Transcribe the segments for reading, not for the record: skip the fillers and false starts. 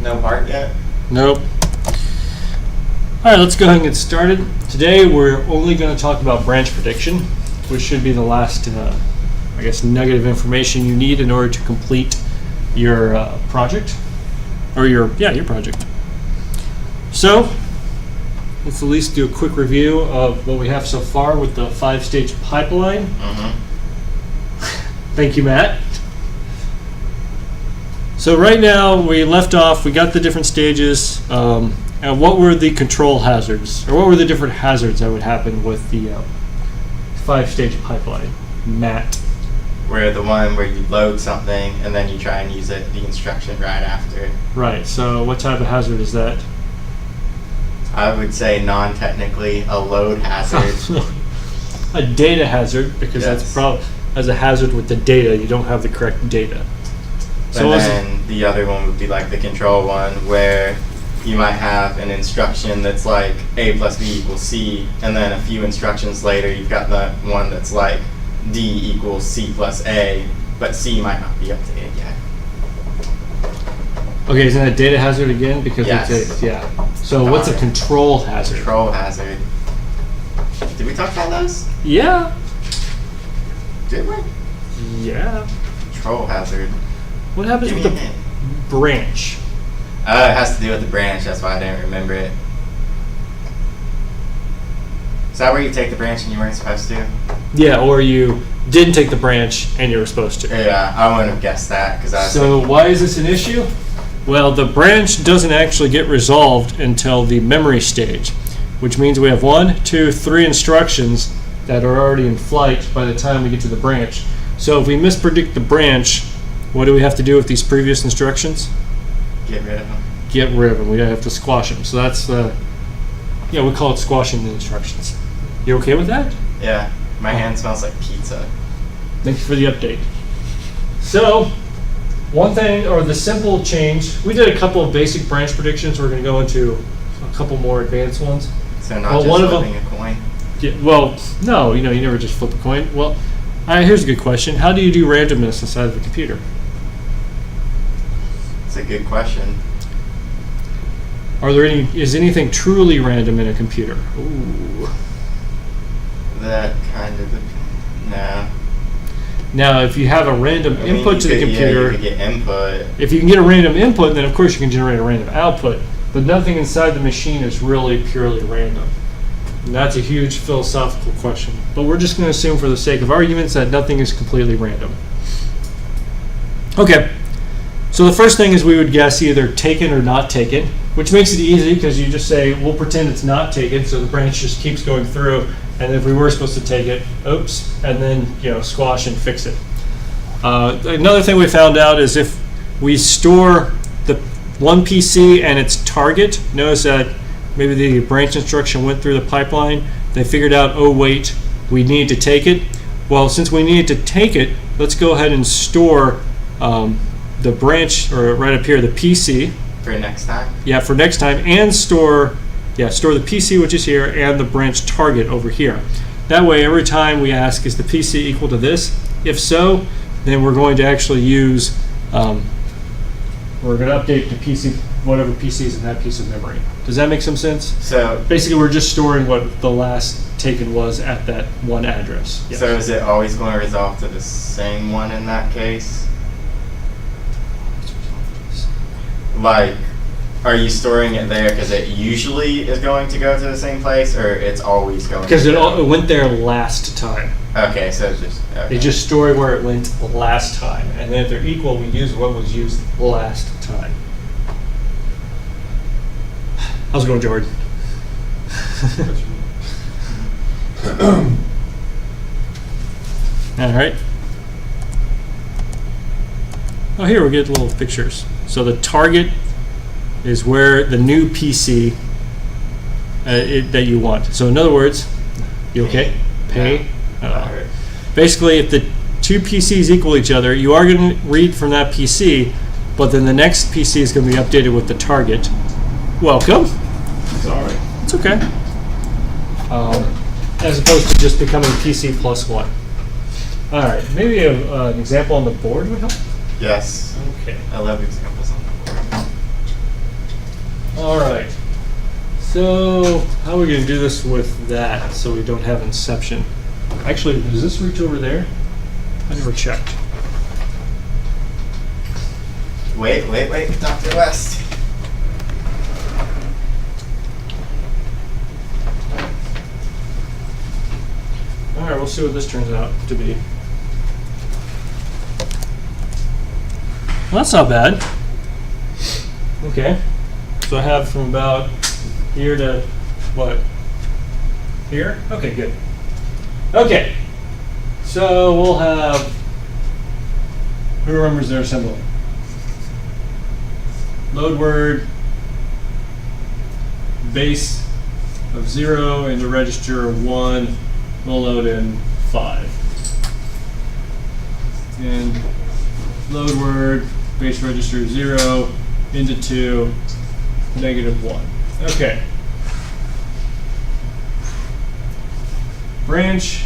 No part yet? Nope. All right, let's go ahead and get started. Today we're only going to talk about branch prediction, which should be the last, nugget of information you need in order to complete your project, or your project. So let's at least do a quick review of what we have so far with the 5-stage pipeline. Thank you, Matt. So right now we left off, we got the different stages, and what were the control hazards, or what were the different hazards that would happen with the 5-stage pipeline? Matt. Where the one where you load something and then you try and use the instruction right after. Right, so what type of hazard is that? I would say non-technically a load hazard. A data hazard, because Yes. that's a problem. As a hazard with the data, you don't have the correct data. And then the other one would be like the control one, where you might have an instruction that's like A plus B equals C, and then a few instructions later you've got the one that's like D equals C plus A, but C might not be updated yet. Okay, isn't that a data hazard again? Because Yes. So what's a control hazard? Control hazard. Did we talk about those? Yeah. Did we? Yeah. Control hazard. What happens Give with me the a hint. branch? It has to do with the branch, that's why I didn't remember it. Is that where you take the branch and you weren't supposed to? Yeah, or you didn't take the branch and you were supposed to. Yeah, I wouldn't have guessed that because I was So why is this an issue? Well, the branch doesn't actually get resolved until the memory stage, which means we have 1, 2, 3 instructions that are already in flight by the time we get to the branch. So if we mispredict the branch, what do we have to do with these previous instructions? get rid of them. Get rid of them. We have to squash them. So that's we call it squashing the instructions. You okay with that? Yeah, my hand smells like pizza. Thank you for the update. So, one thing, or the simple change, we did a couple of basic branch predictions. We're going to go into a couple more advanced ones. So not Well, just one of flipping a coin. Yeah, well, no, you never just flip a coin. Well, here's a good question. How do you do randomness inside of the computer? It's a good question. Is anything truly random in a computer? Ooh. That kind of, no. Now, if you have a random input to the computer, Yeah, you could get input. if you can get a random input, then of course you can generate a random output. But nothing inside the machine is really purely random. And that's a huge philosophical question. But we're just going to assume for the sake of arguments that nothing is completely random. Okay. So the first thing is we would guess either taken or not taken, which makes it easy because you just say, we'll pretend it's not taken, so the branch just keeps going through, and if we were supposed to take it, oops, and then squash and fix it. Another thing we found out is if we store the one PC and its target, notice that maybe the branch instruction went through the pipeline, they figured out, oh wait, we need to take it. Well, since we needed to take it, let's go ahead and store the branch, or right up here, the PC. For next time? Yeah, for next time, and store the PC, which is here, and the branch target over here. That way, every time we ask, is the PC equal to this? If so, then we're going to actually use, we're going to update the PC, whatever PC is in that piece of memory. Does that make some sense? So basically, we're just storing what the last taken was at that one address. Yes. So is it always going to resolve to the same one in that case? Like, are you storing it there because it usually is going to go to the same place, or it's always going to Because it went there last time. Okay, so it's just... Okay. It's just storing where it went last time. And then if they're equal, we use what was used last time. How's it going, Jordan? All right. Oh, here we get little pictures. So the target is where the new PC that you want. So in other words, you okay? Pay. Basically, if the two PCs equal each other, you are going to read from that PC, but then the next PC is going to be updated with the target. Welcome. Sorry. It's okay. As opposed to just becoming PC plus one. All right, maybe an example on the board would help? Yes. Okay. I love examples on the board. All right. So how are we going to do this with that so we don't have inception? Actually, does this reach over there? I never checked. Wait, Dr. West. All right, we'll see what this turns out to be. Well, that's not bad. Okay. So I have from about here to what? Here? Okay, good. Okay. So we'll have, who remembers their assembly? Load word, base of 0 into register of 1, we'll load in 5. And load word, base register 0 into 2, -1. Okay. Branch,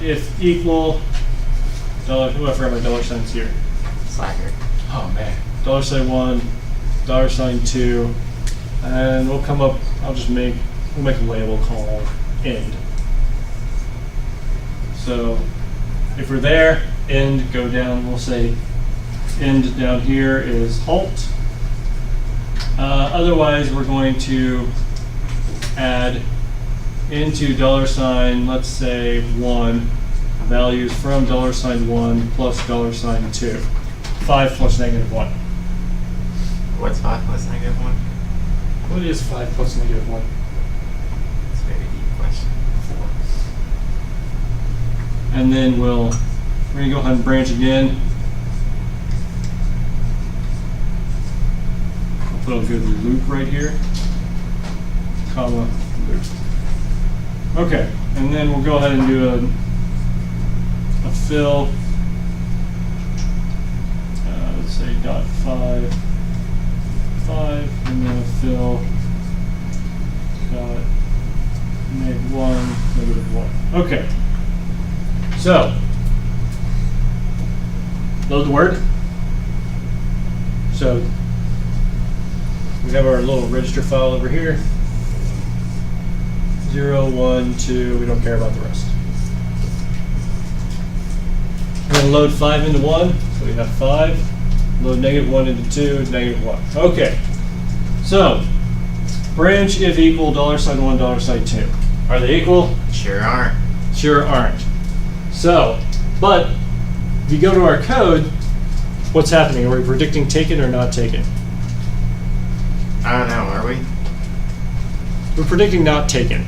if equal, I forgot my dollar signs here. Slacker. Oh man. $1, $2, and we'll come up, we'll make a label called end. So if we're there, end, go down, we'll say end down here is halt. Otherwise, we're going to add into $, let's say 1, values from $1 plus $2. 5 plus -1. What's 5 plus -1? What is 5 plus -1? It's a very deep question. 4. And then we're going to go ahead and branch again. I'll put a good loop right here, comma, loop. Okay, and then we'll go ahead and do a fill. Let's say dot 5, and then a fill dot -1, -1. Okay. So load the word. So we have our little register file over here. 0, 1, 2. We don't care about the rest. We're going to load 5 into 1, so we have 5. Load -1 into 2, -1. Okay. So branch if equal $1, $2. Are they equal? Sure aren't. Sure aren't. So, but if you go to our code, what's happening? Are we predicting taken or not taken? I don't know, are we? We're predicting not taken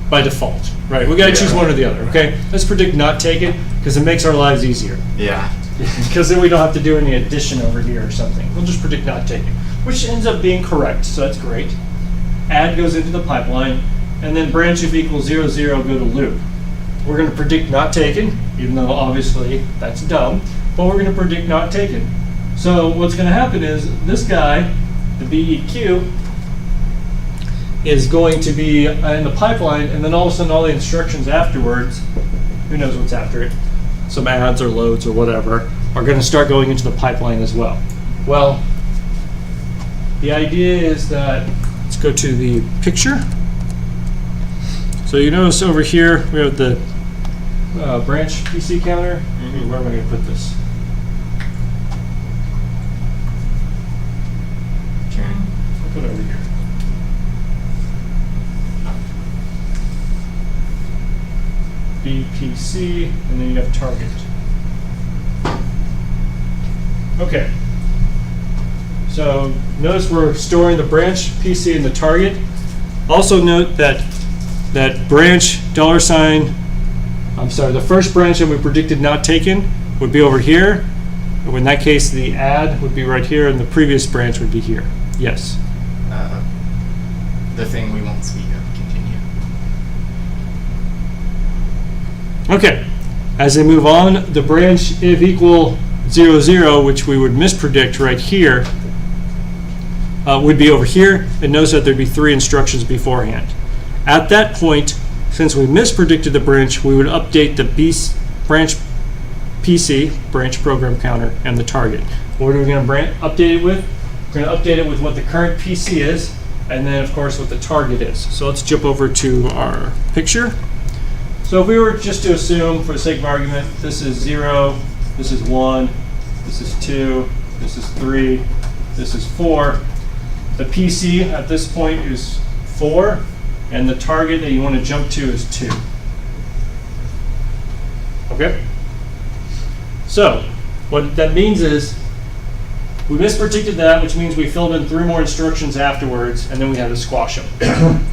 by default, right? We got to choose one or the other, okay? Let's predict not taken because it makes our lives easier. Yeah. Because then we don't have to do any addition over here or something. We'll just predict not taken, which ends up being correct, so that's great. Add goes into the pipeline, and then branch if equals 0, 0, go to loop. We're going to predict not taken, even though obviously that's dumb, but we're going to predict not taken. So what's going to happen is this guy, the BEQ, is going to be in the pipeline, and then all of a sudden all the instructions afterwards, who knows what's after it, some adds or loads or whatever, are going to start going into the pipeline as well. Well, the idea is that, let's go to the picture. So you notice over here we have the branch PC counter. Where am I going to put this? I'll put it over here. BPC, and then you have target. Okay. So notice we're storing the branch PC in the target. Also note that branch $, the first branch that we predicted not taken would be over here. In that case, the add would be right here, and the previous branch would be here. Yes. The thing we won't speak of. Continue. Okay. As they move on, the branch if equal 0, 0, which we would mispredict right here, would be over here, and notice that there'd be 3 instructions beforehand. At that point, since we mispredicted the branch, we would update the branch PC, branch program counter, and the target. What are we going to update it with? We're going to update it with what the current PC is, and then of course what the target is. So let's jump over to our picture. So if we were just to assume, for the sake of argument, this is 0, this is 1, this is 2, this is 3, this is 4. The PC at this point is 4, and the target that you want to jump to is 2. Okay? So what that means is we mispredicted that, which means we filled in 3 more instructions afterwards, and then we had to squash them.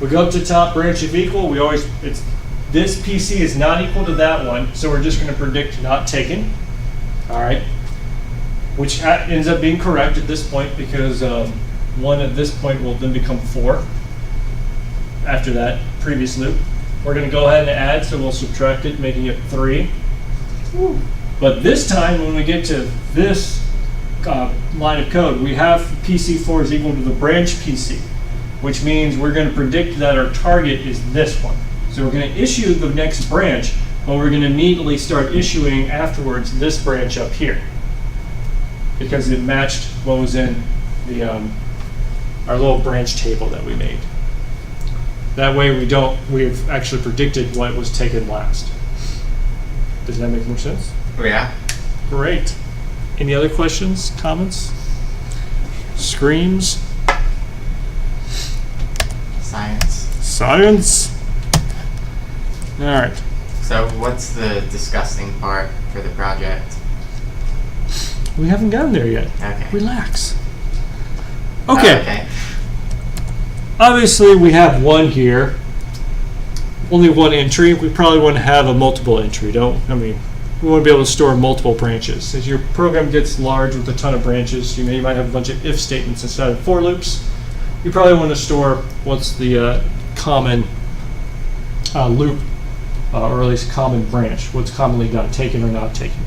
We go up to top branch if equal. This PC is not equal to that one, so we're just going to predict not taken. All right, which ends up being correct at this point because 1 at this point will then become 4 after that previous loop. We're going to go ahead and add, so we'll subtract it, making it 3. Woo. But this time, when we get to this line of code, we have PC4 is equal to the branch PC, which means we're going to predict that our target is this one. So we're going to issue the next branch, but we're going to immediately start issuing afterwards this branch up here because it matched what was in the our little branch table that we made. That way we've actually predicted what was taken last. Does that make more sense? Yeah. Great. Any other questions, comments, screams? Science. All right. So what's the disgusting part for the project? We haven't gotten there yet. Okay. Relax. Okay. Okay. Obviously, we have 1 here. Only 1 entry. We probably want to have a multiple entry. We want to be able to store multiple branches. As your program gets large with a ton of branches, you might have a bunch of if statements instead of for loops. You probably want to store what's the common loop, or at least common branch, what's commonly done, taken or not taken.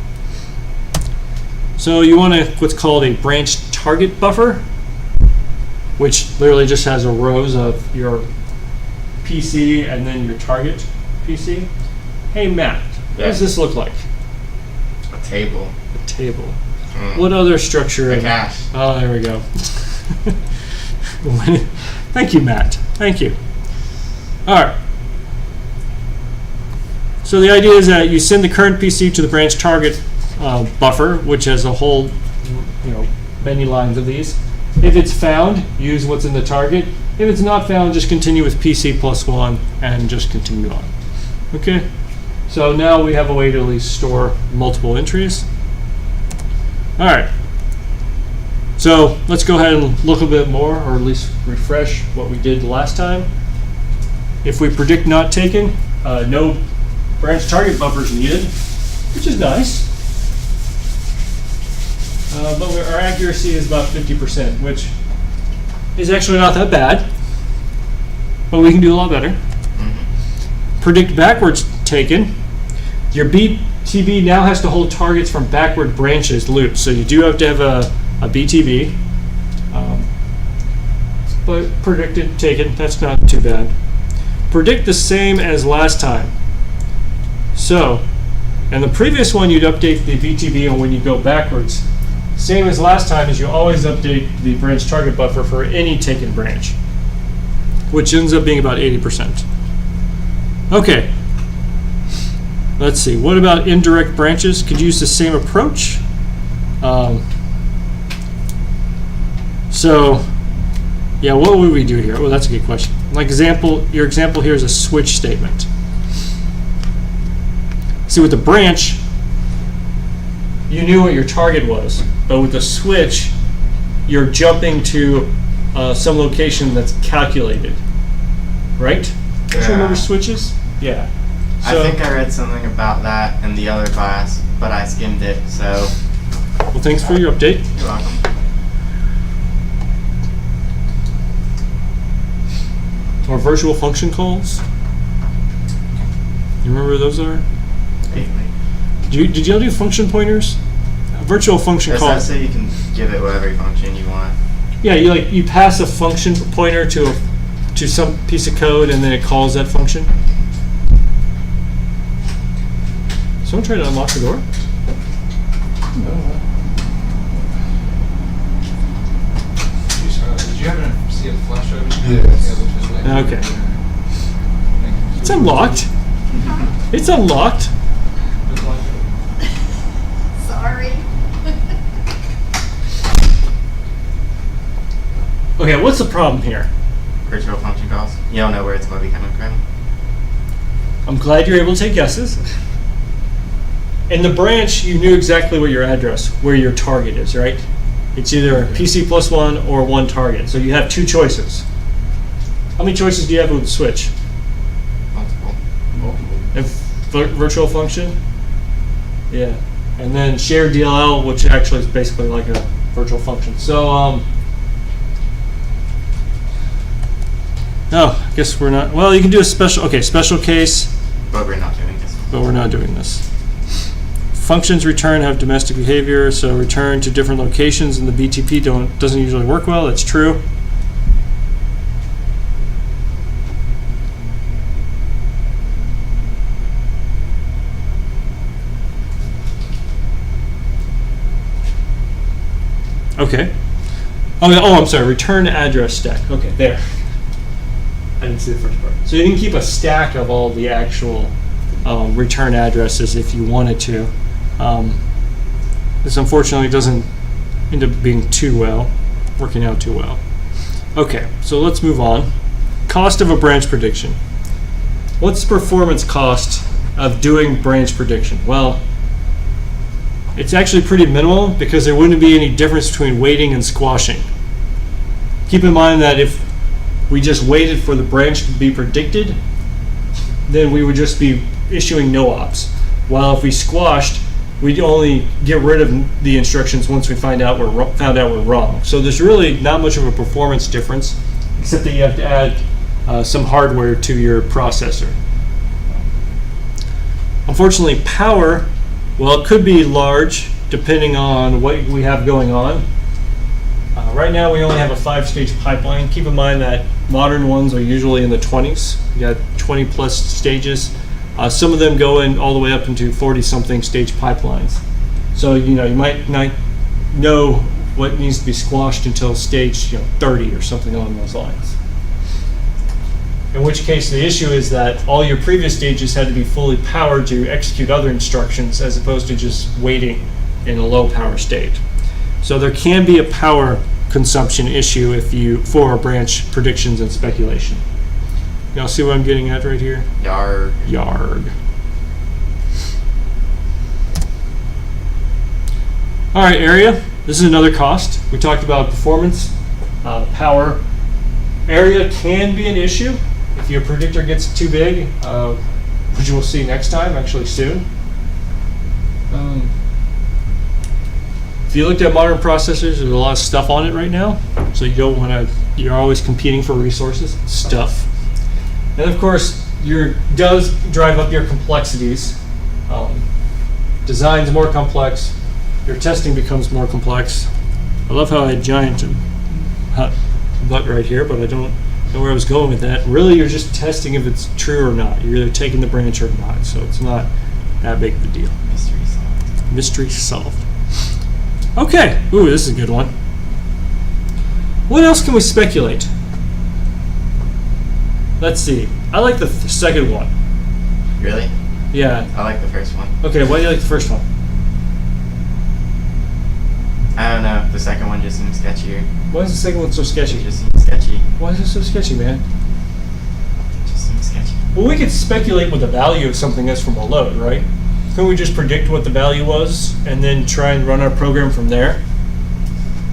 So you want what's called a branch target buffer, which literally just has a rows of your PC and then your target PC. Hey Matt, what does this look like? A table. A table. What other structure? A cache. Oh, there we go. Thank you, Matt. Thank you. All right. So the idea is that you send the current PC to the branch target buffer, which has a whole, many lines of these. If it's found, use what's in the target. If it's not found, just continue with PC plus 1 and just continue on. Okay. So now we have a way to at least store multiple entries. All right. So let's go ahead and look a bit more, or at least refresh what we did last time. If we predict not taken, no branch target buffers needed, which is nice. But our accuracy is about 50%, which is actually not that bad, but we can do a lot better. Predict backwards taken. Your BTB now has to hold targets from backward branches loops, so you do have to have a BTB. But predicted taken, that's not too bad. Predict the same as last time. So, and the previous one you'd update the BTB on when you go backwards. Same as last time is you always update the branch target buffer for any taken branch, which ends up being about 80%. Okay. Let's see. What about indirect branches? Could you use the same approach? So, yeah, what would we do here? Well, that's a good question. Like your example here is a switch statement. See, with the branch, you knew what your target was, but with the switch, you're jumping to some location that's calculated, right? Do you remember switches? Yeah. So, I think I read something about that in the other class, but I skimmed it, so. Well, thanks for your update. You're welcome. Or virtual function calls. You remember what those are? Did y'all do function pointers? Virtual function call. Does that say you can give it whatever function you want? Yeah, you pass a function pointer to some piece of code, and then it calls that function. Someone try to unlock the door? see a flash over? Yes. Yeah, which is like Okay. Thank you. It's unlocked. It's unlocked. Looks like it. Sorry. Okay, what's the problem here? Virtual function calls. You don't know where it's going to be coming from. I'm glad you're able to take guesses. In the branch, you knew exactly what your address, where your target is, right? It's either PC plus one or one target. So you have two choices. How many choices do you have with the switch? Multiple. And virtual function? Yeah. And then shared DLL, which actually is basically like a virtual function. So, no, I guess we're not. Well, you can do a special case, But we're not doing this. but we're not doing this. Functions return have domestic behavior, so return to different locations in the BTP doesn't usually work well. That's true. Okay. I'm sorry. Return address stack. Okay, there. I didn't see the first part. So you can keep a stack of all the actual return addresses if you wanted to. This unfortunately doesn't end up being working out too well. Okay, so let's move on. Cost of a branch prediction. What's the performance cost of doing branch prediction? Well, it's actually pretty minimal because there wouldn't be any difference between waiting and squashing. Keep in mind that if we just waited for the branch to be predicted, then we would just be issuing no ops. While if we squashed, we'd only get rid of the instructions once we found out we're wrong. So there's really not much of a performance difference, except that you have to add some hardware to your processor. Unfortunately, power, well, it could be large depending on what we have going on. Right now, we only have a 5-stage pipeline. Keep in mind that modern ones are usually in the 20s. You got 20 plus stages. Some of them go in all the way up into 40-something stage pipelines. So you might not know what needs to be squashed until stage 30 or something along those lines. In which case, the issue is that all your previous stages had to be fully powered to execute other instructions, as opposed to just waiting in a low power state. So there can be a power consumption issue for branch predictions and speculation. Y'all see what I'm getting at right here? Yarg. All right, area. This is another cost. We talked about performance, power. Area can be an issue if your predictor gets too big, which we'll see next time, actually soon. If you looked at modern processors, there's a lot of stuff on it right now, so you don't want to. You're always competing for resources, stuff, and of course, does drive up your complexities. Design's more complex. Your testing becomes more complex. I love how I had giant butt right here, but I don't know where I was going with that. Really, you're just testing if it's true or not. You're either taking the branch or not, so it's not that big of a deal. Mystery solved. Mystery solved. Okay. Ooh, this is a good one. What else can we speculate? Let's see. I like the second one. Really? Yeah. I like the first one. Okay, why do you like the first one? I don't know. The second one just seems sketchier. Why is the second one so It sketchy? just seems sketchy. Why is it so sketchy, man? It just seems sketchy. Well, we could speculate what the value of something is from a load, right? Couldn't we just predict what the value was and then try and run our program from there?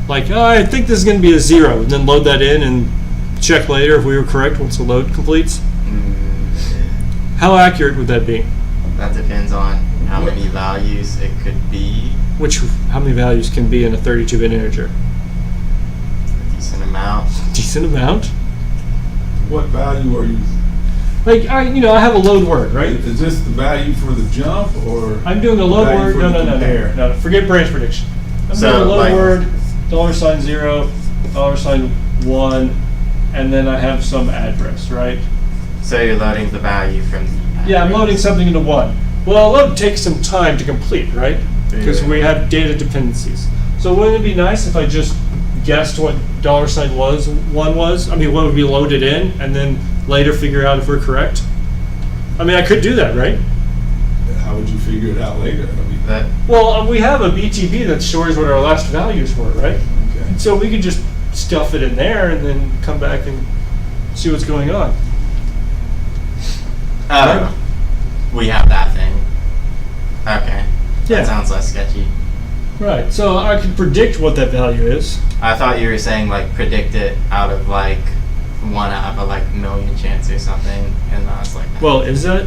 Like, I think this is going to be a 0, and then load that in and check later if we were correct once the load completes? How accurate would that be? That depends on how many values it could be. How many values can be in a 32-bit integer? A decent amount. Decent amount. What value are you? Like, I have a load word, right? Is this the value for the jump or? I'm doing a load value word. for the compare? No. Forget branch prediction. I'm So, doing a load like- word, $0, $1, and then I have some address, right? So you're loading the value from the Yeah, I'm loading something into 1. Well, load takes some time to complete, right? Because Yeah. we have data dependencies. So wouldn't it be nice if I just guessed what $1 was? I mean, what would be loaded in, and then later figure out if we're correct? I mean, I could do that, right? How would you figure it out later? I mean, That Well, we have a BTB that stores what our last values were, right? okay. So we could just stuff it in there and then come back and see what's going on. oh, we have that thing. Okay. Yeah. That sounds less sketchy. Right. So I could predict what that value is. I thought you were saying like predict it out of like 1 out of a like million chance or something, and I was like, Well, is that?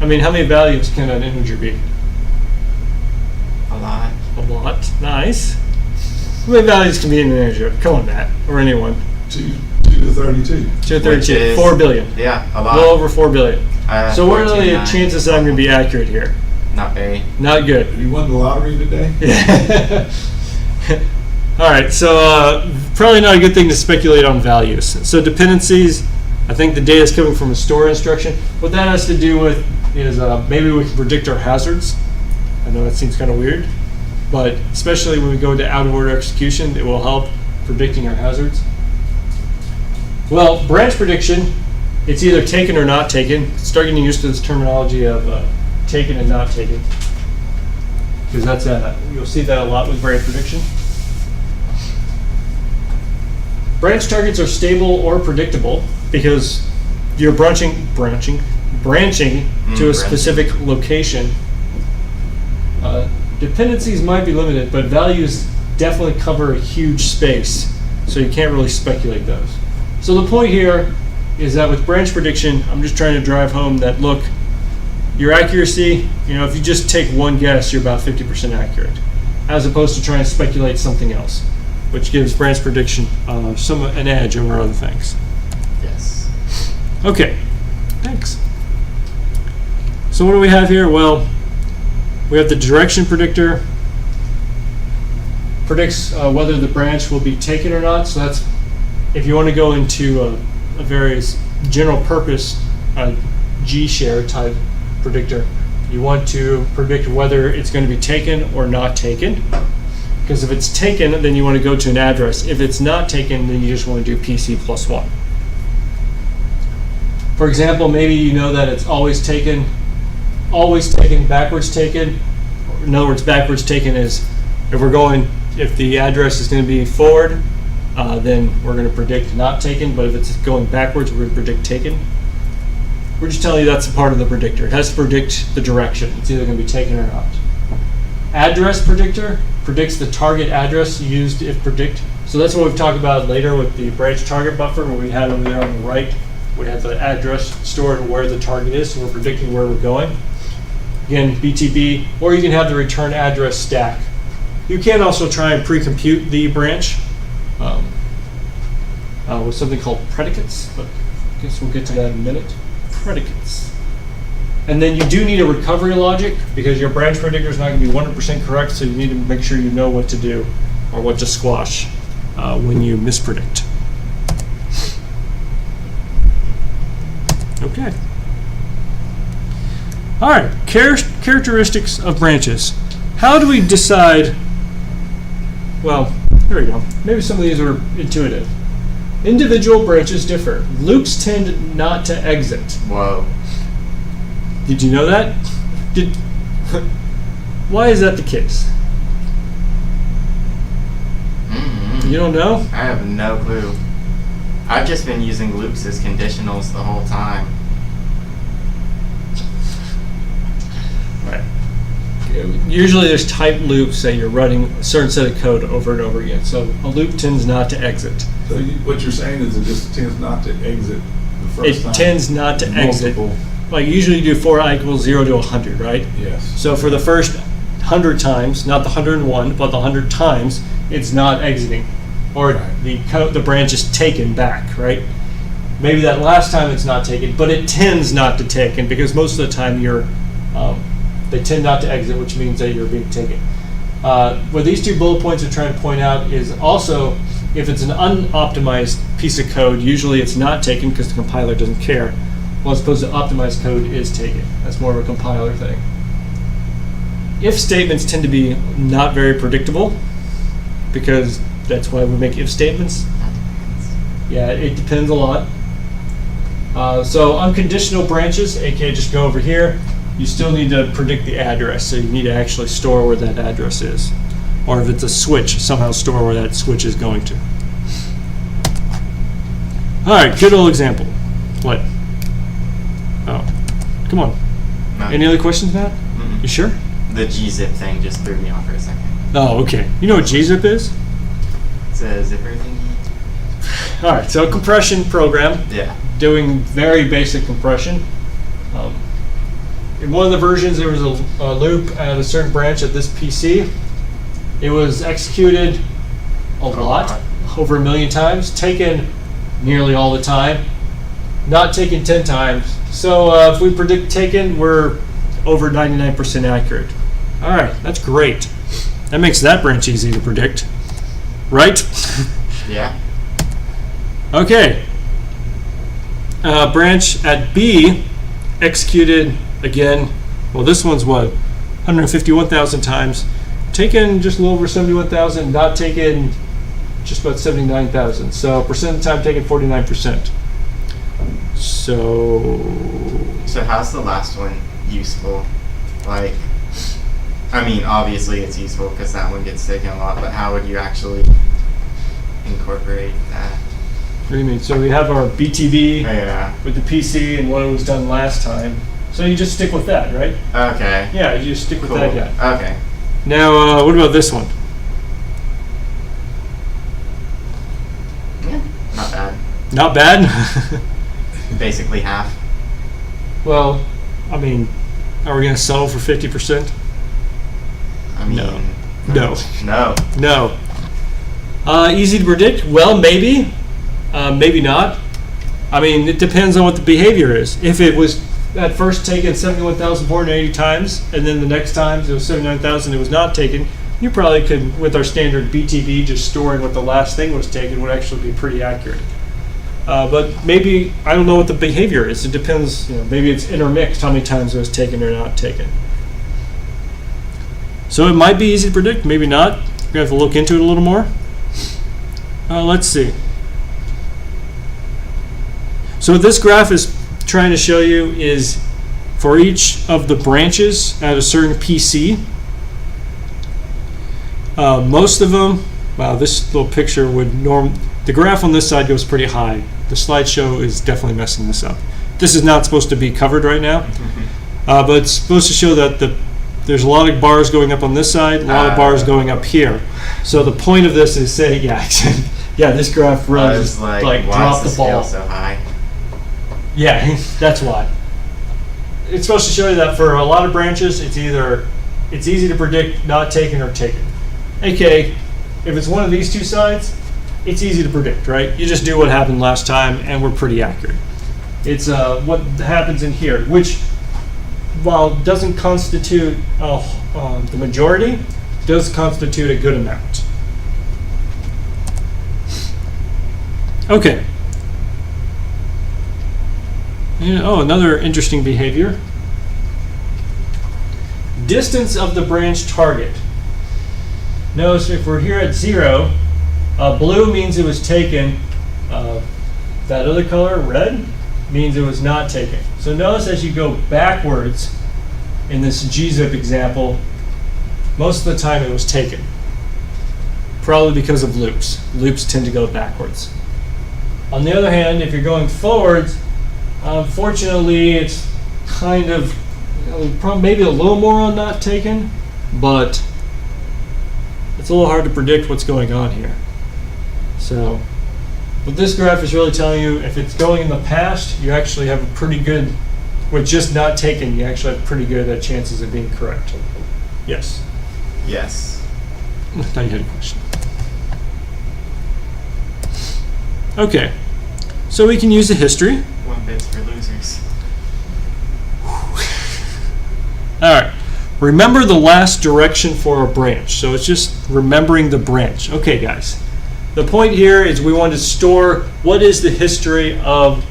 I mean, how many values can an integer be? a lot. A lot. Nice. How many values can be in an integer? Come on, Matt, or anyone. 2 to 32. 232. Which is- 4 billion. Yeah, a A lot. little over 4 billion. So what are the 14.9. chances that I'm going to be accurate here? Not very. Not good. You won the lottery today? Yeah. All right, so probably not a good thing to speculate on values. So dependencies, I think the data is coming from a store instruction. What that has to do with is maybe we can predict our hazards. I know that seems kind of weird, but especially when we go into out of order execution, it will help predicting our hazards. Well, branch prediction, it's either taken or not taken. Start getting used to this terminology of taken and not taken, because that's you'll see that a lot with branch prediction. Branch targets are stable or predictable because you're branching to a branching. specific location. Dependencies might be limited, but values definitely cover a huge space, so you can't really speculate those. So the point here is that with branch prediction, I'm just trying to drive home that, look, your accuracy, if you just take one guess, you're about 50% accurate, as opposed to trying to speculate something else, which gives branch prediction an edge over other things. Yes. Okay, thanks. So what do we have here? Well, we have the direction predictor. Predicts whether the branch will be taken or not. So that's if you want to go into a various general purpose G-share type predictor. You want to predict whether it's going to be taken or not taken. Because if it's taken, then you want to go to an address. If it's not taken, then you just want to do PC plus 1. For example, maybe you know that it's always taken, backwards taken. In other words, backwards taken is if the address is going to be forward, then we're going to predict not taken, but if it's going backwards, we're going to predict taken. We're just telling you that's a part of the predictor. It has to predict the direction. It's either going to be taken or not. Address predictor predicts the target address used if predict. So that's what we've talked about later with the branch target buffer, where we had over there on the right, we have the address stored where the target is, so we're predicting where we're going. Again, BTB, or you can have the return address stack. You can also try and pre-compute the branch with something called predicates, but I guess we'll get to that in a minute. Predicates. And then you do need a recovery logic, because your branch predictor is not going to be 100% correct, so you need to make sure you know what to do or what to squash when you mispredict. Okay. All right, characteristics of branches. How do we decide? Well, here we go. Maybe some of these are intuitive. Individual branches differ. Loops tend not to exit. Whoa. Did you know that? Why is that the case? You don't know? I have no clue. I've just been using loops as conditionals the whole time. Right. Usually there's type loops that you're running a certain set of code over and over again. So a loop tends not to exit. So what you're saying is it just tends not to exit the first time? It tends not to exit. Multiple. Like usually you do for I equals 0 to 100, right? Yes. So for the first 100 times, not the 101, but the 100 times, it's not exiting. Or Right. the branch is taken back, right? Maybe that last time it's not taken, but it tends not to taken, because most of the time they tend not to exit, which means that you're being taken. What these two bullet points are trying to point out is also, if it's an unoptimized piece of code, usually it's not taken because the compiler doesn't care. Well, as opposed to optimized code is taken. That's more of a compiler thing. If statements tend to be not very predictable, because That's why we make if statements. Yeah, it depends a lot. So unconditional branches, aka just go over here, you still need to predict the address, so you need to actually store where that address is. Or if it's a switch, somehow store where that switch is going to. Alright, good old example. What? Oh, come on. No. Any other questions, Matt? Mm-mm. You sure? The gzip thing just threw me off for a second. Oh, okay. You know what gzip is? It's a zipper thingy. Alright, so a compression program. Yeah. Doing very basic compression. In one of the versions, there was a loop at a certain branch of this PC. It was executed a lot, over 1 million times, taken nearly all the time, not taken 10 times. So if we predict taken, we're over 99% accurate. All right, that's great. That makes that branch easy to predict, right? Yeah. Okay. Branch at B executed again. Well, this one's what? 151,000 times. Taken just a little over 71,000. Not taken just about 79,000. So percent of the time taken 49%. So how's the last one useful? Like, I mean, obviously it's useful because that one gets taken a lot, but how would you actually incorporate that? what do you mean? So we have our BTV Yeah. with the PC and what was done last time. So you just stick with that, right? Okay. Yeah, you just stick with Cool. that guy. Okay. Now, what about this one? Yeah. Not bad. Not bad. Basically half. Well, I mean, are we going to settle for 50%? I mean. No. No. No. No. Easy to predict? Well, maybe. Maybe not. I mean, it depends on what the behavior is. If it was at first taken 71,480 times, and then the next times it was 79,000, it was not taken, you probably could, with our standard BTV, just storing what the last thing was taken would actually be pretty accurate. But maybe, I don't know what the behavior is. It depends, maybe it's intermixed how many times it was taken or not taken. So it might be easy to predict, maybe not. We're going to have to look into it a little more. Let's see. So what this graph is trying to show you is for each of the branches at a certain PC, most of them, wow, this little picture would the graph on this side goes pretty high. The slideshow is definitely messing this up. This is not supposed to be covered right now, but it's supposed to show that there's a lot of bars going up on this side, a lot of bars going up here. So the point of this is say, yeah, this graph really just like why dropped is the ball. scale so high? Yeah, that's why. It's supposed to show you that for a lot of branches, it's easy to predict not taken or taken. AKA, if it's one of these two sides, it's easy to predict, right? You just do what happened last time, and we're pretty accurate. It's what happens in here, which, while doesn't constitute the majority, does constitute a good amount. Okay. Another interesting behavior. Distance of the branch target. Notice if we're here at 0, blue means it was taken. That other color, red, means it was not taken. So notice as you go backwards in this gzip example, most of the time it was taken. Probably because of loops. Loops tend to go backwards. On the other hand, if you're going forwards, unfortunately, it's kind of maybe a little more on not taken, but it's a little hard to predict what's going on here. So what this graph is really telling you, if it's going in the past, you actually have a pretty good, with just not taken, you actually have pretty good chances of being correct. Yes? Yes. Now you had a question. Okay, so we can use the history. 1 bits for losers. All right. Remember the last direction for a branch. So it's just remembering the branch. Okay, guys. The point here is we want to store what is the history of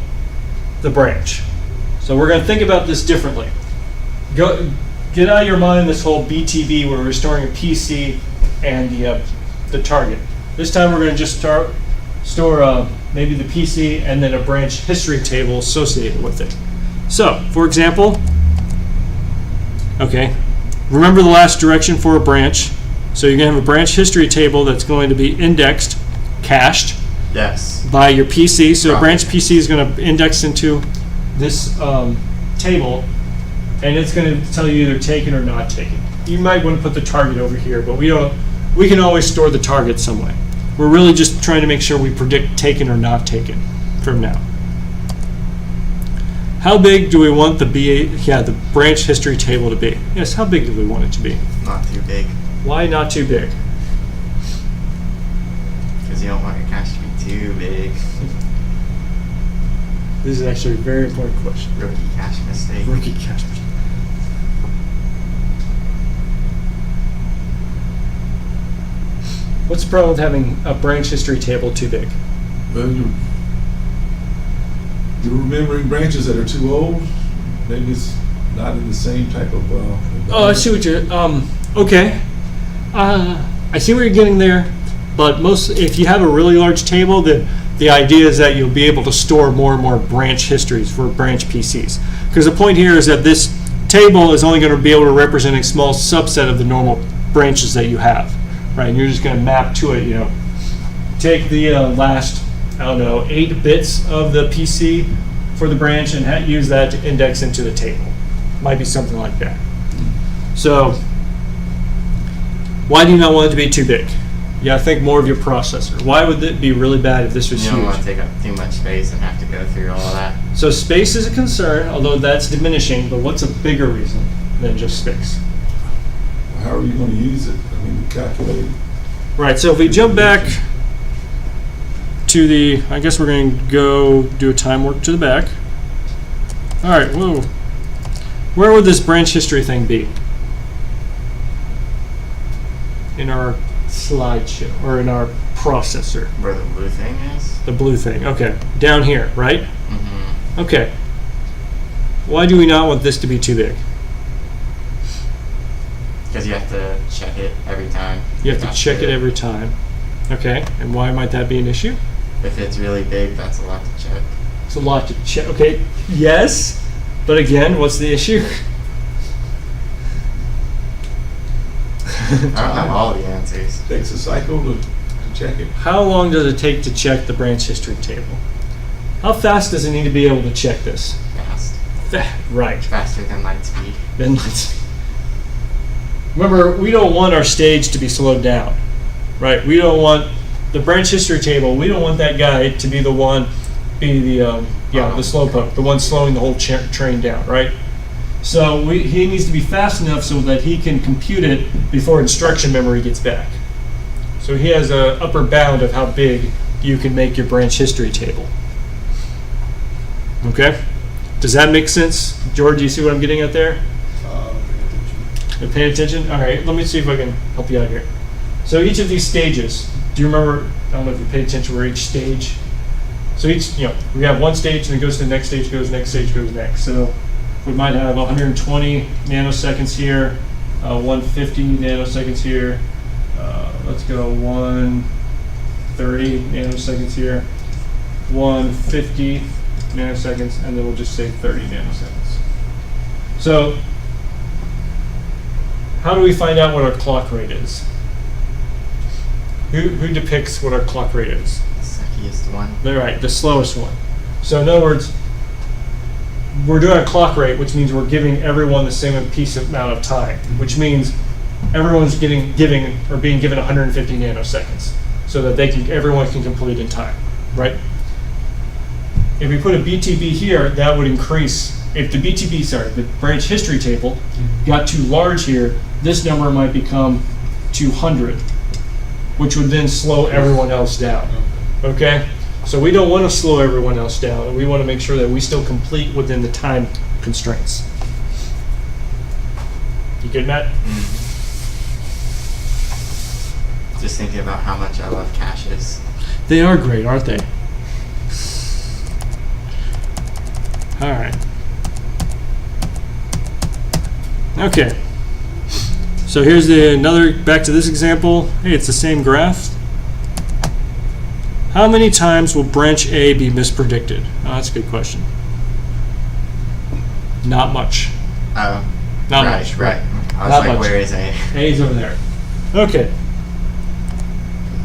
the branch. So we're going to think about this differently. Get out of your mind this whole BTV where we're storing a PC and the target. This time we're going to just store maybe the PC and then a branch history table associated with it. So, for example, okay, remember the last direction for a branch. So you're going to have a branch history table that's going to be indexed, cached Yes. by your PC. So a Right. branch PC is going to index into this table, and it's going to tell you either taken or not taken. You might want to put the target over here, but we can always store the target some way. We're really just trying to make sure we predict taken or not taken from now. How big do we want the the branch history table to be? Yes, how big do we want it to be? Not too big. Why not too big? Because you don't want your cache to be too big. This is actually a very important question. Rookie cache mistake. Rookie cache. What's the problem with having a branch history table too big? Well, you're remembering branches that are too old. Maybe it's not in the same type of. Oh, I see what you're. Okay. I see where you're getting there, but if you have a really large table, then the idea is that you'll be able to store more and more branch histories for branch PCs. Because the point here is that this table is only going to be able to represent a small subset of the normal branches that you have, right? And you're just going to map to it. Take the last, 8 bits of the PC for the branch and use that to index into the table. Might be something like that. So, why do you not want it to be too big? You gotta think more of your processor. Why would it be really bad if this was You don't want huge? to take up too much space and have to go through all that. So space is a concern, although that's diminishing, but what's a bigger reason than just space? How are you going to use it? I mean, calculate. Right, so if we jump back to I guess we're going to go do a time warp to the back. All right, whoa. Where would this branch history thing be? In our slideshow, or in our processor. Where the blue thing is? The blue thing, okay. Down here, right? Mm-hmm. Okay. Why do we not want this to be too big? Because you have to check it every time. You have to check it every time. Okay, and why might that be an issue? If it's really big, that's a lot to check. It's a lot to check. Okay, yes, but again, what's the issue? I don't have all the answers. Takes a cycle to check it. How long does it take to check the branch history table? How fast does it need to be able to check this? Fast. Right. Faster than light speed. Then remember, we don't want our stage to be slowed down, right? We don't want the branch history table. We don't want that guy to be the one, the slowpoke, the one slowing the whole train down, right? So he needs to be fast enough so that he can compute it before instruction memory gets back. So he has an upper bound of how big you can make your branch history table. Okay? Does that make sense? George, do you see what I'm getting at there? You're paying attention? All right, let me see if I can help you out here. So each of these stages, do you remember, I don't know if you paid attention where each stage, so each, we have one stage and it goes to the next stage, goes next stage, goes next. So we might have 120 nanoseconds here, 150 nanoseconds here, let's go 130 nanoseconds here, 150 nanoseconds, and then we'll just say 30 nanoseconds. So how do we find out what our clock rate is? Who depicts what our clock rate is? The suckiest one. All right, the slowest one. So in other words, we're doing a clock rate, which means we're giving everyone the same amount of time, which means everyone's being given 150 nanoseconds, so that everyone can complete in time, right? If we put a BTB here, that would increase. If the the branch history table, got too large here, this number might become 200, which would then slow everyone else down. Okay? So we don't want to slow everyone else down, and we want to make sure that we still complete within the time constraints. You good, Matt? Just thinking about how much I love caches. They are great, aren't they? All right. Okay. So here's back to this example. Hey, it's the same graph. How many times will branch A be mispredicted? Oh, that's a good question. Not much. Oh, Not right, much. right. I was Not like, much. where is A? A is over there. Okay.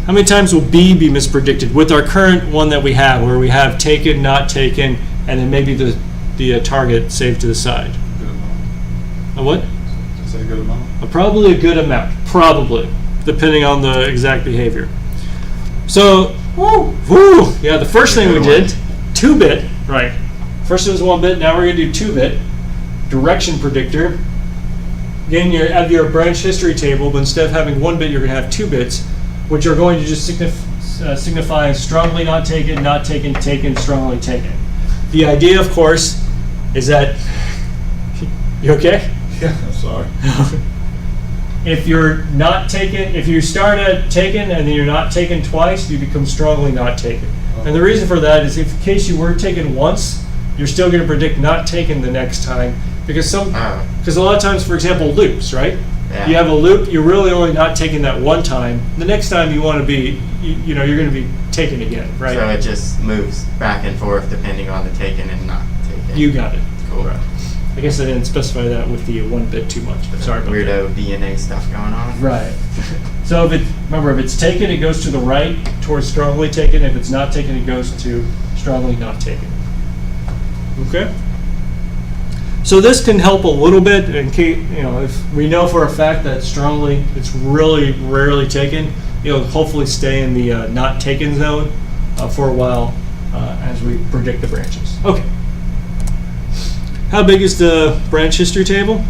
How many times will B be mispredicted with our current one that we have, where we have taken, not taken, and then maybe the target saved to the side? Good amount. A what? Is that a good amount? Probably a good amount. Probably, depending on the exact behavior. So, yeah, the first thing we did, 2-bit, right. First it was 1-bit, now we're going to do 2-bit. Direction predictor. Again, you have your branch history table, but instead of having 1-bit, you're going to have 2 bits, which are going to just signify strongly not taken, taken, strongly taken. The idea, of course, is that, you okay? Yeah, I'm sorry. If you're not taken, if you start at taken and then you're not taken twice, you become strongly not taken. And the reason for that is if in case you were taken once, you're still going to predict not taken the next time because a lot of times, for example, loops, right? Yeah. You have a loop, you're really only not taking that one time. The next time you want to be, you know, you're going to be taken again, right? So it just moves back and forth depending on the taken and not taken. You got it. Cool. Right. I guess I didn't specify that with the 1-bit too much, but sorry about that. Weirdo DNA stuff going on. Right. So if it's taken, it goes to the right towards strongly taken. If it's not taken, it goes to strongly not taken. Okay. So this can help a little bit in case, you know, if we know for a fact that strongly, it's really rarely taken, it'll hopefully stay in the not taken zone for a while as we predict the branches. Okay. How big is the branch history table?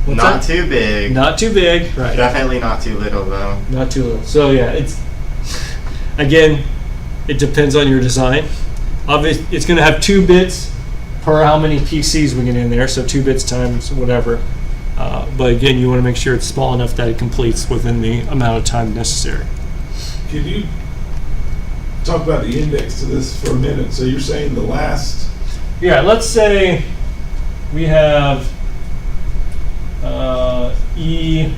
What's Not that? too big. Not too big, right? Definitely not too little though. Not too little. So yeah, it's again, it depends on your design. Obviously, it's going to have 2 bits per how many PCs we get in there. So 2 bits times whatever. But again, you want to make sure it's small enough that it completes within the amount of time necessary. Can you talk about the index to this for a minute? So you're saying the last, Yeah, let's say we have E.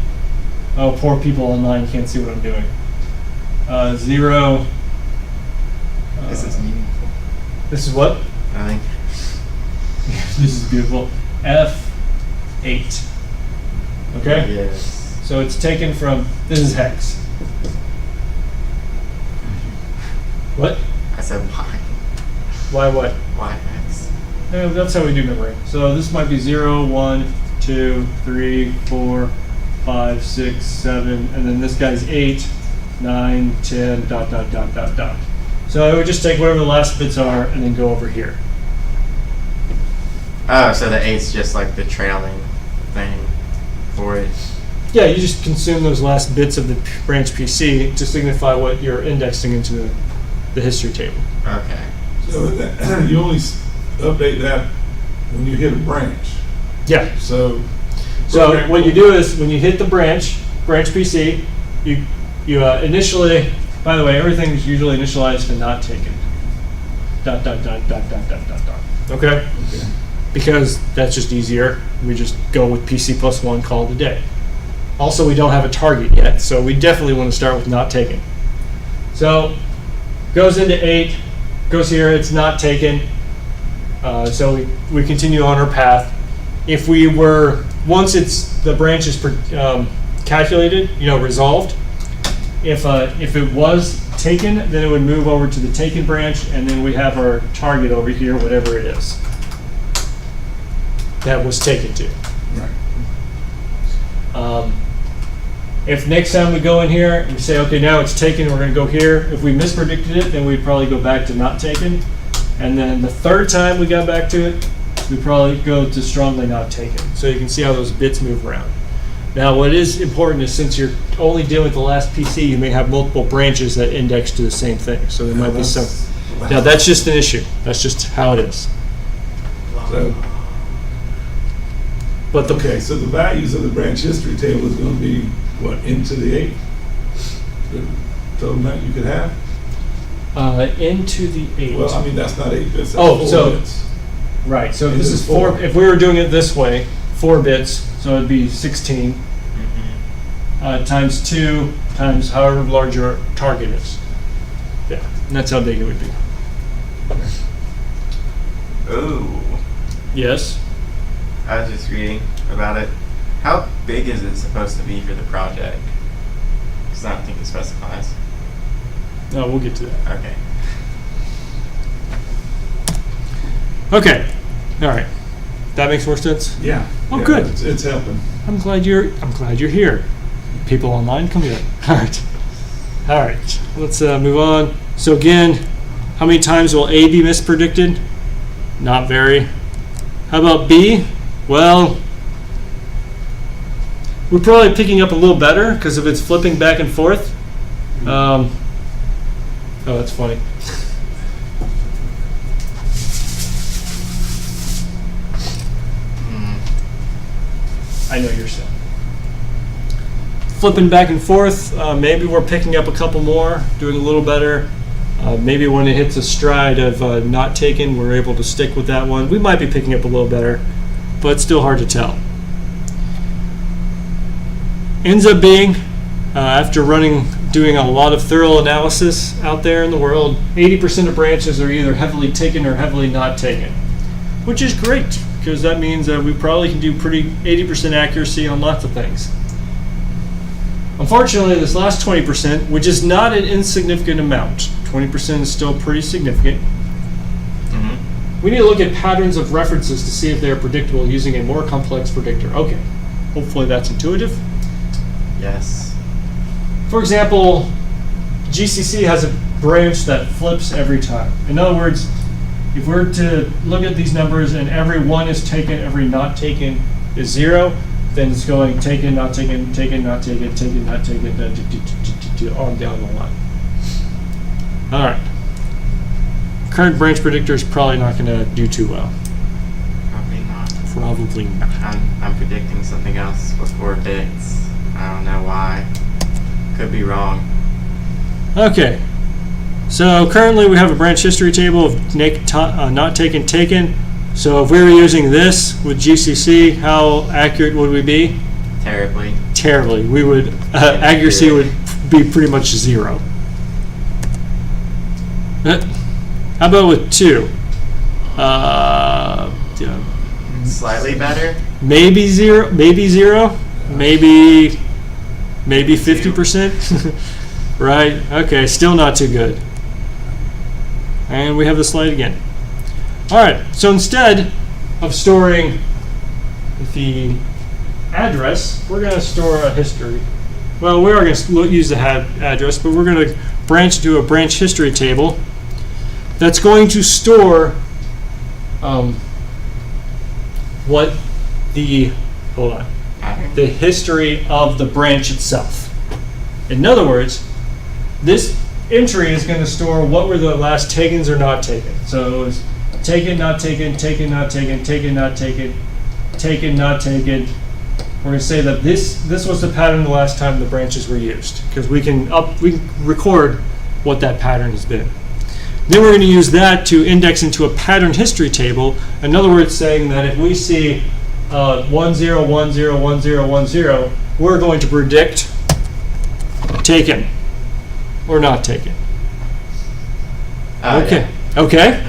Oh, poor people online can't see what I'm doing. 0. This is meaningful. This is what? I think. This is beautiful. F8. Okay? Yes. So it's taken from, this is hex. What? I said why? Why what? Why X? No, that's how we do memory. So this might be 0, 1, 2, 3, 4, 5, 6, 7, and then this guy's 8, 9, 10, dot, dot, dot, dot, dot. So I would just take whatever the last bits are and then go over here. Oh, so the 8's just like the trailing thing for it. Yeah, you just consume those last bits of the branch PC to signify what you're indexing into the history table. Okay. so that, you only update that when you hit a branch. Yeah. So What you do is when you hit the branch PC, you initially, by the way, everything is usually initialized to not taken. Dot, dot, dot, dot, dot, dot, dot, dot. Okay? Okay. Because that's just easier. We just go with PC plus 1, call it a day. Also, we don't have a target yet, so we definitely want to start with not taken. So, goes into 8, goes here, it's not taken. So we continue on our path. If we were, once the branch is calculated, resolved, if it was taken, then it would move over to the taken branch, and then we have our target over here, whatever it is that was taken to. Right. If next time we go in here and we say, okay, now it's taken, we're going to go here. If we mispredicted it, then we'd probably go back to not taken. And then the third time we got back to it, we probably go to strongly not taken. So you can see how those bits move around. Now, what is important is since you're only dealing with the last PC, you may have multiple branches that index to the same thing. So there might be some. Now, that's just an issue. That's just how it is. So, But the okay, so the values of the branch history table is going to be what, into the 8? The total amount you could have? into the 8. Well, I mean, that's not 8 bits. That's Oh, 4 so- bits. Right, so Into this the is 4. 4. If we were doing it this way, 4 bits, So it'd be 16 Mhm. times 2 times however large your target is. Yeah, and that's how big it would be. Ooh. Yes. I was just reading about it. How big is it supposed to be for the project? Because I don't think it specifies. No, we'll get to that. Okay. Okay. All right. That makes more sense. Yeah. Oh, Yeah, good. It's helping. I'm glad you're here. People online, come here. All right. All right. Let's move on. So again, how many times will A be mispredicted? Not very. How about B? Well, we're probably picking up a little better because if it's flipping back and forth. Oh, that's funny. I know you're sad. Flipping back and forth, maybe we're picking up a couple more, doing a little better. Maybe when it hits a stride of not taken, we're able to stick with that one. We might be picking up a little better, but it's still hard to tell. Ends up being, after doing a lot of thorough analysis out there in the world, 80% of branches are either heavily taken or heavily not taken, which is great because that means that we probably can do 80% accuracy on lots of things. Unfortunately, this last 20%, which is not an insignificant amount, 20% is still pretty significant. Mm-hmm. We need to look at patterns of references to see if they are predictable using a more complex predictor. Okay, hopefully that's intuitive. Yes. For example, GCC has a branch that flips every time. In other words, if we're to look at these numbers and every one is taken, every not taken is 0, then it's going taken, not taken, taken, not taken, taken, not taken, on down the line. All right. Current branch predictor is probably not going to do too well. Probably not. Probably not. I'm predicting something else with 4 bits. I don't know why. Could be wrong. Okay. So currently we have a branch history table of not taken, taken. So if we were using this with GCC, how accurate would we be? Terribly. Terribly. We would accuracy would be pretty much 0. How about with 2? Slightly better. Maybe 0. Maybe 0. Maybe 50%. Right. Okay. Still not too good. And we have the slide again. All right, so instead of storing the address, we're going to store a history. Well, we are going to use the address, but we're going to branch to a branch history table that's going to store what the history of the branch itself. In other words, this entry is going to store what were the last takens or not taken. So it was taken, not taken, taken, not taken, taken, not taken, taken, not taken. We're going to say that this was the pattern the last time the branches were used because we can record what that pattern has been. Then we're going to use that to index into a pattern history table. In other words, saying that if we see 10101010, we're going to predict taken or not taken. Okay. Yeah. Okay.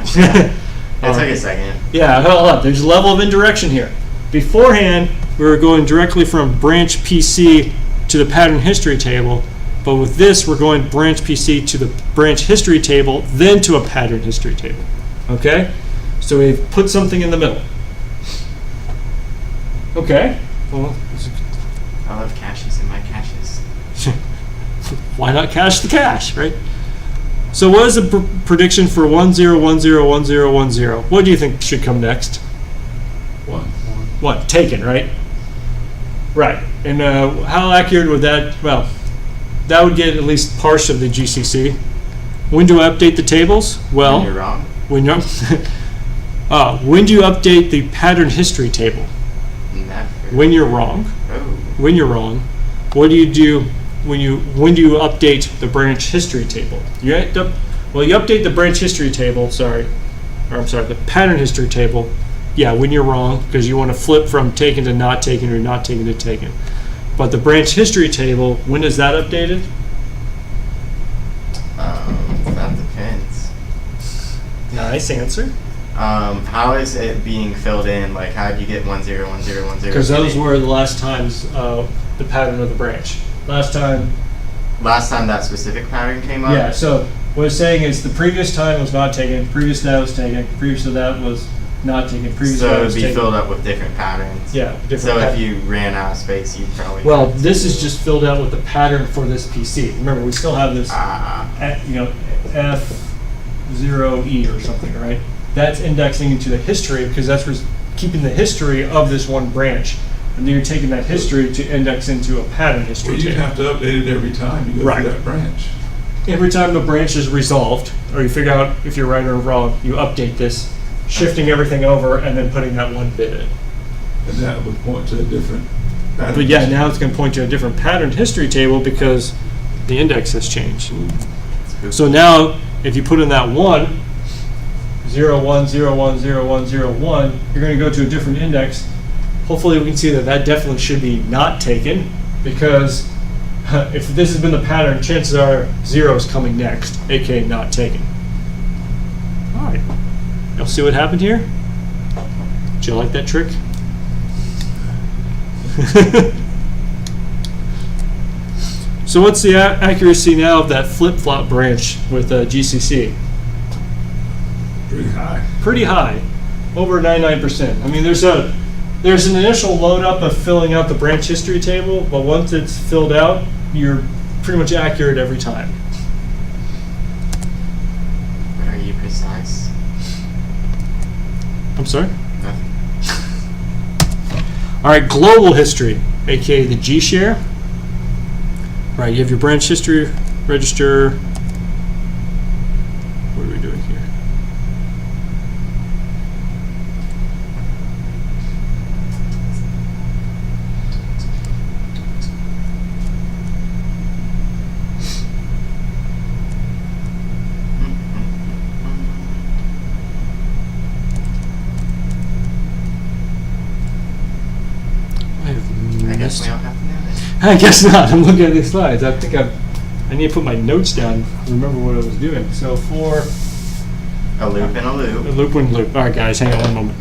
It took a second. Yeah, hold up. There's a level of indirection here. Beforehand, we were going directly from branch PC to the pattern history table, but with this, we're going branch PC to the branch history table, then to a pattern history table. Okay? So we've put something in the middle. Okay. Well, I love caches in my caches. why not cache the cache, right? So what is the prediction for 10101010? What do you think should come next? 1. Taken, right? Right. And how accurate would that? Well, that would get at least partial of the GCC. When do I update the tables? Well, When you're wrong. when do you update the pattern history table? Never. When you're wrong. Oh. When you're wrong, what do you do? When do you update the branch history table? You update the branch history table, the pattern history table yeah, when you're wrong, because you want to flip from taken to not taken or not taken to taken. But the branch history table, when is that updated? That depends. Nice answer. How is it being filled in? Like, how did you get 101010? Because those were the last times the pattern of the branch. Last time, Last time that specific pattern came up? yeah, so what it's saying is the previous time was not taken, previous to that was taken, previous to that was not taken, previous to So that it was would be taken. filled up with different patterns. Yeah, different So if pattern. you ran out of space, you'd probably. Well, have this to- is just filled out with the pattern for this PC. Remember, we still have this, F0E or something, right? That's indexing into the history because that's keeping the history of this one branch. And then you're taking that history to index into a pattern history Well, you'd table. have to update it every time you go Right. through that branch. Every time the branch is resolved, or you figure out if you're right or wrong, you update this, shifting everything over and then putting that one bit in. And that would point to a different pattern. But yeah, now it's going to point to a different pattern history table because the index has changed. So now, if you put in that 1, 0, 1, 0, 1, 0, 1, 0, 1, you're going to go to a different index. Hopefully we can see that that definitely should be not taken because if this has been the pattern, chances are 0 is coming next, aka not taken. All right. Y'all see what happened here? Did you like that trick? So what's the accuracy now of that flip-flop branch with GCC? Pretty high. Pretty high, over 99%. I mean, there's an initial load up of filling out the branch history table, but once it's filled out, you're pretty much accurate every time. But are you precise? I'm sorry? Nothing. All right, global history, aka the G share. Right, you have your branch history register. What are we doing here? I guess we don't have to know this. I guess not. I'm looking at these slides. I think I need to put my notes down. Remember what I was doing. So for A loop and a a loop. loop and loop. All right, guys, hang on one moment.